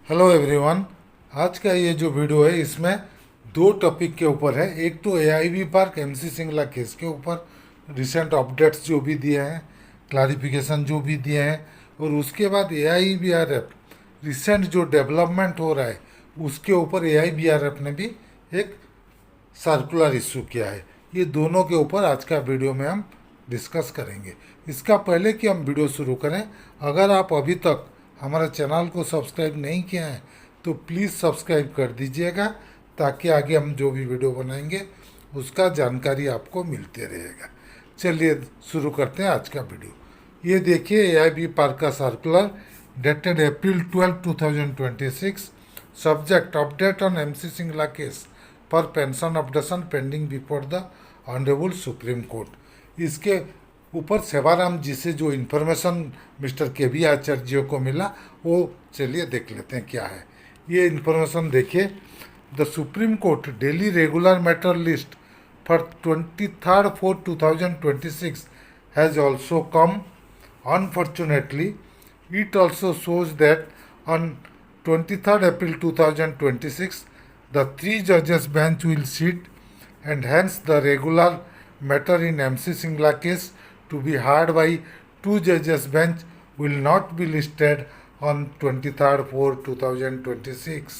Hello everyone. आज का ये जो वीडियो है इसमें दो टॉपिक के ऊपर है। एक तो AIB park MC Singla case के ऊपर रिसेंट अपडेट्स जो भी दिए हैं, क्लैरिफिकेशन जो भी दिए हैं, और उसके बाद एआईबीआरएफ रिसेंट जो डेवलपमेंट हो रहा है उसके ऊपर एआईबीआरएफ ने भी एक सर्कुलर इशू किया है। ये दोनों के ऊपर आज का वीडियो में हम डिस्कस करेंगे। इसका पहले कि हम वीडियो शुरू करें, अगर आप अभी तक हमारा चैनल को सब्सक्राइब नहीं किया है तो प्लीज़ सब्सक्राइब कर दीजिएगा, ताकि आगे हम जो भी वीडियो बनाएंगे उसका जानकारी आपको मिलते रहेगा। चलिए शुरू करते हैं आज का वीडियो। ये देखिए एआईबी पार्क का circular dated April 12, 2026। Subject update on MC Singla case for pension updation pending before the honourable supreme court. इसके ऊपर सेवाराम जी से जो इन्फॉर्मेशन मिस्टर के बी आचार्य जी को मिला वो चलिए देख लेते हैं क्या है। ये इन्फॉर्मेशन देखिए। The Supreme court daily regular matter list for 23/4/2026 has also come. Unfortunately, it also shows that on 23rd April 2026, the three judges bench will sit, and hence the regular matter in MC Singla case to be heard by two judges bench will not be listed on 23rd/4/2026.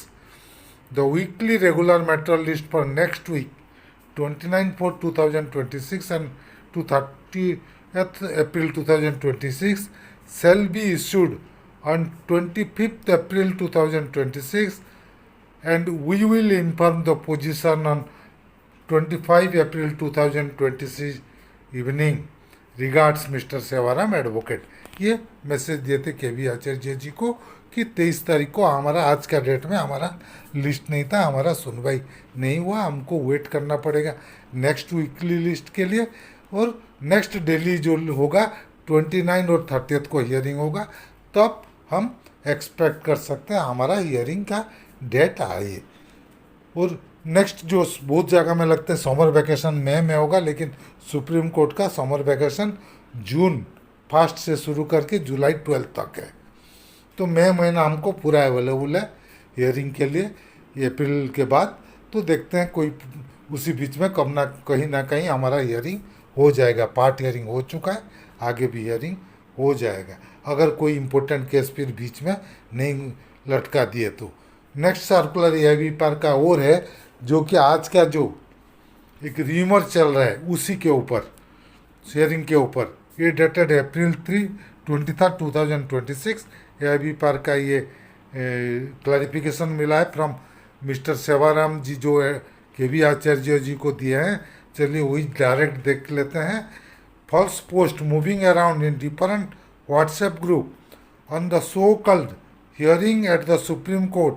The weekly regular matter list for next week, 29/4/2026 and to 30th April 2026, shall be issued on 25th April 2026, and we will inform the position on 25 April 2026 evening. Regards mister Sewaram advocate. ये message दिए थे के B आचार्य जी को कि 23 तारीख को हमारा आज का डेट में हमारा लिस्ट नहीं था, हमारा सुनवाई नहीं हुआ, हमको वेट करना पड़ेगा नेक्स्ट वीकली लिस्ट के लिए, और नेक्स्ट डेली जो होगा 29 और 30 को हियरिंग होगा, तब हम एक्सपेक्ट कर सकते हैं हमारा हियरिंग का डेट आए। और नेक्स्ट जो बहुत जगह में लगता है समर वैकेशन मई में होगा, लेकिन सुप्रीम कोर्ट का समर वैकेशन जून 1 से शुरू करके जुलाई 12 तक है। तो मई महीना हमको पूरा अवेलेबल है हियरिंग के लिए अप्रैल के बाद। तो देखते हैं कोई उसी बीच में कब ना कहीं हमारा हियरिंग हो जाएगा। पार्ट हियरिंग हो चुका है, आगे भी हियरिंग हो जाएगा, अगर कोई इम्पोर्टेंट केस फिर बीच में नहीं लटका दिए तो। नेक्स्ट सर्कुलर एआईबी पार्क का और है, जो कि आज का जो एक रीमर चल रहा है उसी के ऊपर, शेयरिंग के ऊपर। ये डेटेड अप्रैल 3, 2026। एआईबी पार्क का ये क्लैरिफिकेशन मिला है फ्रॉम मिस्टर सेवाराम जी, जो के बी आचार्य जी को दिए हैं। चलिए वही डायरेक्ट देख लेते हैं। False post moving around in different WhatsApp group on the so called hearing at the Supreme Court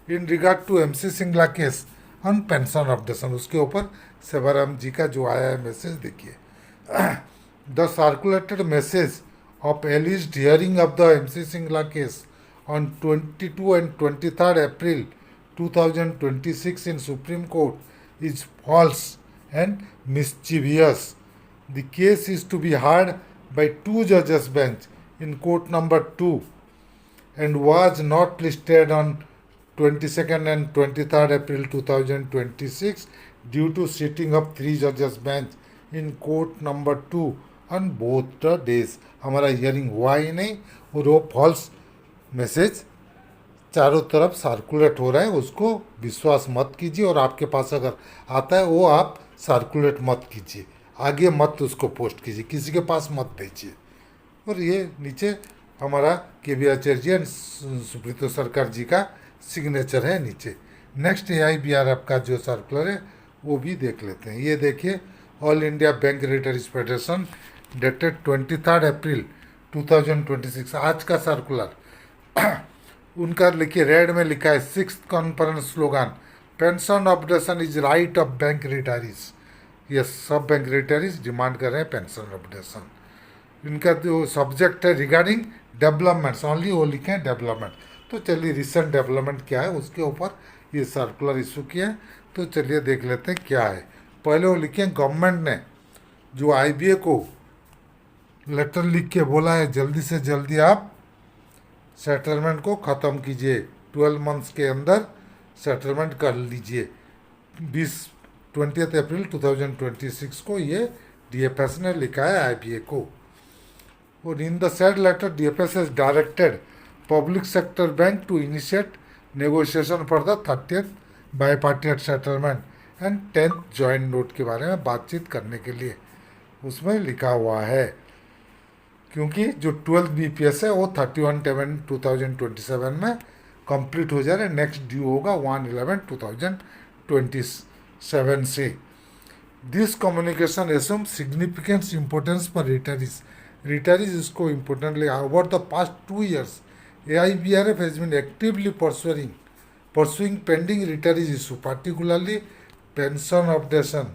in regard to MC Singla case on pension updation, उसके ऊपर सेवाराम जी का जो आया है मैसेज देखिए। The circulated message of एलिज्ड hearing of the MC Singla case on 22 and 23rd April 2026 in Supreme Court is false and mischievous. The case is to be heard by two judges bench in court number 2 and was not listed on 22nd and 23rd April 2026 due to sitting of three judges bench in court number 2 on both the days. हमारा hearing हुआ ही नहीं, और वो false message चारों तरफ circulate हो रहा है, उसको विश्वास मत कीजिए, और आपके पास अगर आता है वो आप सर्कुलेट मत कीजिए, आगे मत उसको पोस्ट कीजिए, किसी के पास मत भेजिए। और ये नीचे हमारा के बी आचार्य सुब्रतो सरकार जी का सिग्नेचर है नीचे। नेक्स्ट एआईबीआरएफ का जो सर्कुलर है वो भी देख लेते हैं। ये देखिए, All India Bank retirees federation dated 23rd April 2026, आज का सर्कुलर। उनका लिखिए, रेड में लिखा है 6th conference slogan, pension updation is right of bank retirees. ये सब बैंक रिटायरीज डिमांड कर रहे हैं पेंशन अपडेशन। इनका जो सब्जेक्ट है रिगार्डिंग डेवलपमेंट्स, ओनली वो लिखे हैं डेवलपमेंट। तो चलिए रिसेंट डेवलपमेंट क्या है उसके ऊपर ये सर्कुलर इशू किया है, तो चलिए देख लेते हैं क्या है। पहले वो लिखे, गवर्नमेंट ने जो आईबीए को लेटर लिख के बोला है जल्दी से जल्दी आप सेटलमेंट को ख़त्म कीजिए 12 मंथ्स के अंदर सेटलमेंट कर लीजिए। 20 अप्रैल 2026 को ये डीएफएस ने लिखा है आईबीए को। और in the said letter DFS has directed public sector bank to initiate negotiation for the 30th bipartite settlement and 10th joint note के बारे में बातचीत करने के लिए उसमें लिखा हुआ है, क्योंकि जो 12th बीपीएस है वो 31/7/2027 में कंप्लीट हो जा रहा है। नेक्स्ट ड्यू होगा 1/11/2027 से। This communication assumes significance importance for retirees. Retirees इसको importantly over the past 2 years AIBRF has been actively pursuing pending retirees issue, particularly pension updation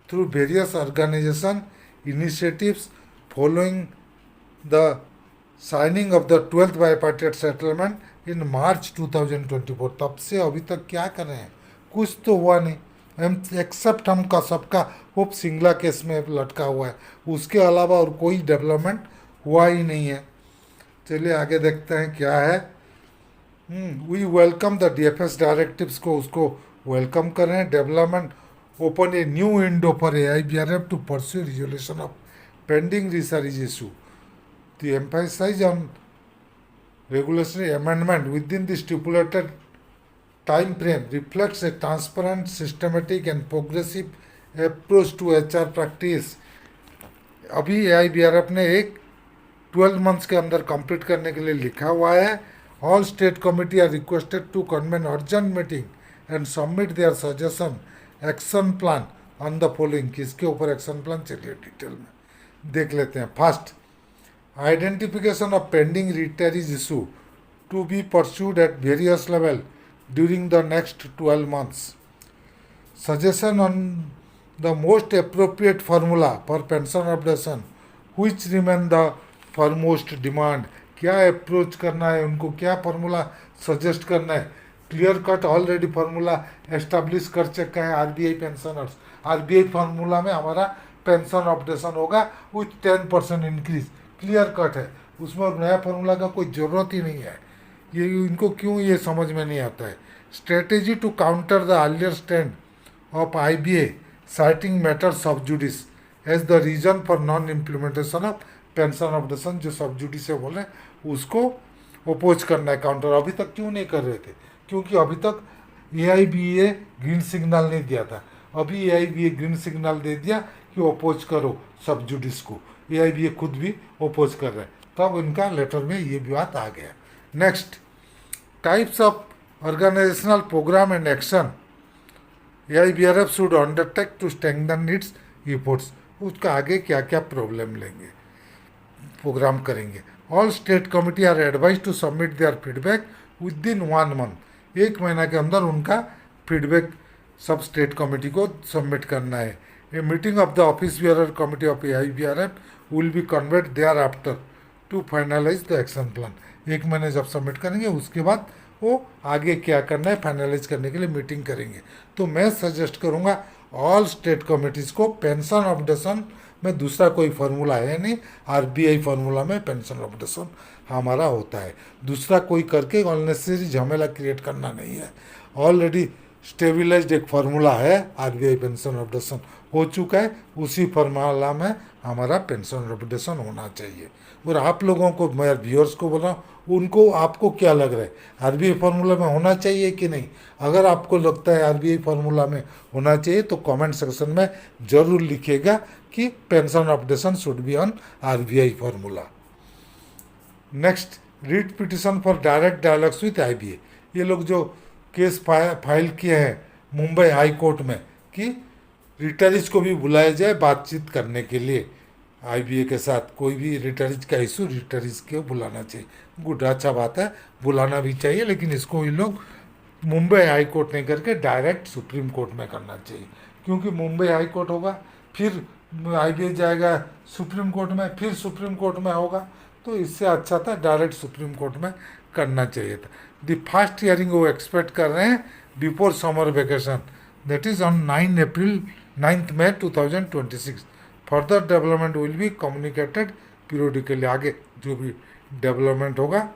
through various organization initiatives following the signing of the 12th bipartite settlement in March 2024। तब से अभी तक क्या कर रहे हैं, कुछ तो हुआ नहीं, हम एक्सेप्ट हमका सबका होप सिंगला केस में लटका हुआ है, उसके अलावा और कोई डेवलपमेंट हुआ ही नहीं है। चलिए आगे देखते हैं क्या है। We welcome the DFS directives को, उसको वेलकम कर रहे हैं। Development open a new window for AIBRF to pursue resolution of pending research issue. The emphasise on regulatory amendment within the stipulated time frame reflects a transparent, systematic and progressive approach to HR practice। अभी AIBRF ने एक 12 months के अंदर complete करने के लिए लिखा हुआ है। All state committee are requested to convene urgent meeting and submit their suggestion action plan on the following. किसके ऊपर एक्शन प्लान, चलिए डिटेल में देख लेते हैं। First, identification of pending retirees issue to be pursued at various level during the next 12 months. Suggestion on the most appropriate formula for pension updation which remain the foremost demand। क्या approach करना है उनको, क्या formula suggest करना है। Clear cut already formula establish कर चुका है आरबीआई पेंशनर्स। आरबीआई फार्मूला में हमारा पेंशन अपडेशन होगा विथ 10% इंक्रीज, क्लियर कट है, उसमें नया फार्मूला का कोई ज़रूरत ही नहीं है। ये इनको क्यों ये समझ में नहीं आता है। Strategy to counter the earlier standoff IBA citing matters of judice as the reason for non implementation of pension updation. जो सब जुडिस है बोले उसको अपोज करना है काउंटर। अभी तक क्यों नहीं कर रहे थे, क्योंकि अभी तक AIBA ग्रीन सिग्नल नहीं दिया था। अभी AIBA ग्रीन सिग्नल दे दिया कि अपोज करो सब जुडिस को। AIBA खुद भी अपोज कर रहे हैं, तब इनका लेटर में ये भी बात आ गया। Next, types of organisational programme and action AIBRF should undertake to strengthen its efforts. उसका आगे क्या क्या प्रॉब्लम लेंगे, प्रोग्राम करेंगे। All state committee are advised to submit their feedback within 1 month। 1 महीना के अंदर उनका फीडबैक सब स्टेट कमिटी को सबमिट करना है। A meeting of the office bearer committee of AIBRF will be convened thereafter to finalize the action plan। 1 महीने जब सबमिट करेंगे उसके बाद वो आगे क्या करना है फाइनलाइज करने के लिए मीटिंग करेंगे। तो मैं सजेस्ट करूँगा ऑल स्टेट कमिटीज़ को पेंशन अपडेशन में दूसरा कोई फार्मूला है नहीं, आरबीआई फार्मूला में पेंशन अपडेशन हमारा होता है। दूसरा कोई करके अननेसेसरी झमेला क्रिएट करना नहीं है। ऑलरेडी स्टेबिलाइज्ड एक फार्मूला है, आरबीआई पेंशन अपडेशन हो चुका है, उसी फार्मूला में हमारा पेंशन अपडेशन होना चाहिए। और आप लोगों को, मैं व्यूअर्स को बोल रहा हूँ, उनको आपको क्या लग रहा है आरबीआई फार्मूला में होना चाहिए कि नहीं। अगर आपको लगता है आरबीआई फार्मूला में होना चाहिए तो कमेंट सेक्शन में ज़रूर लिखिएगा कि pension updation should be on RBI formula. Next, writ petition for direct dialogues with IBA. ये लोग जो केस फाइल किए हैं मुंबई हाई कोर्ट में कि रिटायरीज को भी बुलाया जाए बातचीत करने के लिए आईबीए के साथ। कोई भी रिटायरीज का इशू रिटायरीज को बुलाना चाहिए। गुड, अच्छा बात है, बुलाना भी चाहिए, लेकिन इसको ये लोग मुंबई हाई कोर्ट नहीं करके डायरेक्ट सुप्रीम कोर्ट में करना चाहिए। क्योंकि मुंबई हाई कोर्ट होगा, फिर आईबीए जाएगा सुप्रीम कोर्ट में, फिर सुप्रीम कोर्ट में होगा, तो इससे अच्छा था डायरेक्ट सुप्रीम कोर्ट में करना चाहिए था। द फर्स्ट हियरिंग वो एक्सपेक्ट कर रहे हैं before summer vacation, that is on 9 May 2026। Further development will be communicated periodically. आगे जो भी डेवलपमेंट होगा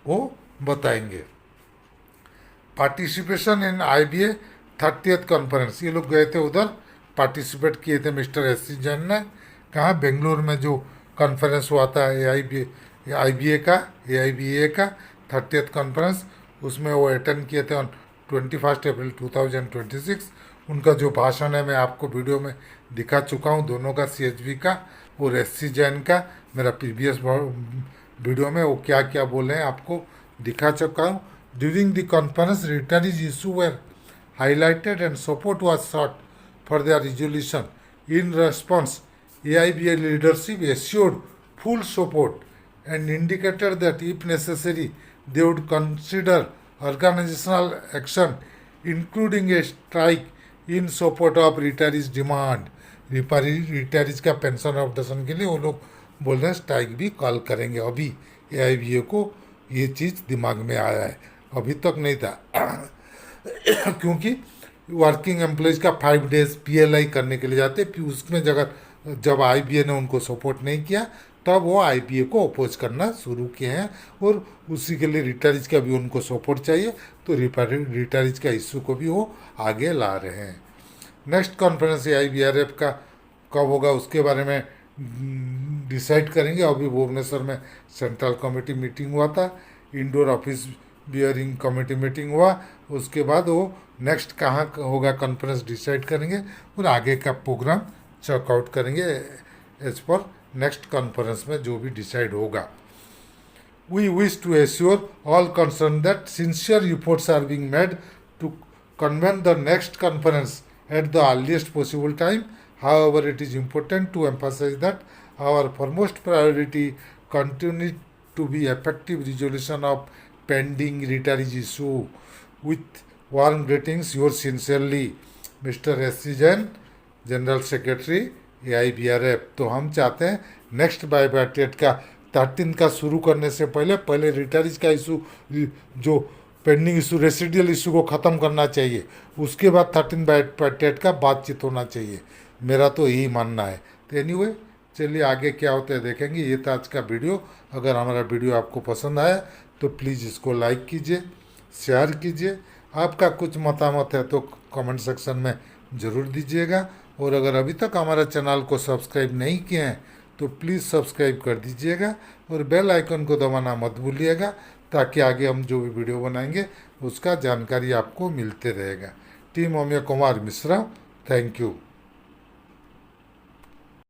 वो बताएंगे। Participation in IBA 30th conference, ये लोग गए थे उधर, पार्टिसिपेट किए थे मिस्टर SC जैन ने। कहाँ? बेंगलोर में जो कॉन्फ्रेंस हुआ था AIBA का, AIBA का 30th कॉन्फ्रेंस, उसमें वो अटेंड किए थे ऑन 21 अप्रैल 2026। उनका जो भाषण है मैं आपको वीडियो में दिखा चुका हूँ, दोनों का, CHV का और SC जैन का। मेरा प्रीवियस वीडियो में वो क्या क्या बोले हैं आपको दिखा चुका हूँ। During the conference retirees issue were highlighted and support was sought for their resolution. In response, AIBA leadership assured full support and indicated that if necessary, they would consider organizational action, including a strike in support of retirees' demand. Retirees का pension ऑप्टेशन के लिए वो लोग बोल रहे हैं strike भी call करेंगे। अभी AIBA को ये चीज़ दिमाग में आया है, अभी तक नहीं था क्योंकि वर्किंग एम्प्लॉयज़ का 5 days PLI करने के लिए जाते, फिर उसमें जब IBA ने उनको सपोर्ट नहीं किया तब वो IBA को अपोज करना शुरू किए हैं, और उसी के लिए रिटायरीज का भी उनको सपोर्ट चाहिए, तो रिटायरीज का इशू को भी वो आगे ला रहे हैं। नेक्स्ट कॉन्फ्रेंस AIBRF का कब होगा उसके बारे में डिसाइड करेंगे। अभी भुवनेश्वर में सेंट्रल कमेटी मीटिंग हुआ था, indoor office bearing committee meeting हुआ, उसके बाद वो नेक्स्ट कहाँ होगा कॉन्फ्रेंस डिसाइड करेंगे और आगे का प्रोग्राम चेकआउट करेंगे एज पर नेक्स्ट कॉन्फ्रेंस में जो भी डिसाइड होगा। We wish to assure all concerned that sincere efforts are being made to convene the next conference at the earliest possible time. However, it is important to emphasize that our foremost priority continues to be effective resolution of pending retirees issue. With warm greetings, yours sincerely, Mr. SC Jain, general secretary AIBRF। तो हम चाहते हैं next बायबैटेट का 13 का शुरू करने से पहले रिटायरीज का इशू, जो पेंडिंग इशू, रेसिडियल इशू को ख़त्म करना चाहिए, उसके बाद 13 बायबैटेट का बातचीत होना चाहिए, मेरा तो यही मानना है। तो एनीवे, चलिए आगे क्या होता है देखेंगे। ये था आज का वीडियो। अगर हमारा वीडियो आपको पसंद आया तो प्लीज़ इसको लाइक कीजिए, शेयर कीजिए। आपका कुछ मतामत है तो कमेंट सेक्शन में ज़रूर दीजिएगा, और अगर अभी तक हमारा चैनल को सब्सक्राइब नहीं किए हैं तो प्लीज़ सब्सक्राइब कर दीजिएगा, और बेल आइकन को दबाना मत भूलिएगा, ताकि आगे हम जो भी वीडियो बनाएंगे उसका जानकारी आपको मिलते रहेगा। Team Amiya Kumar Mishra, thank you.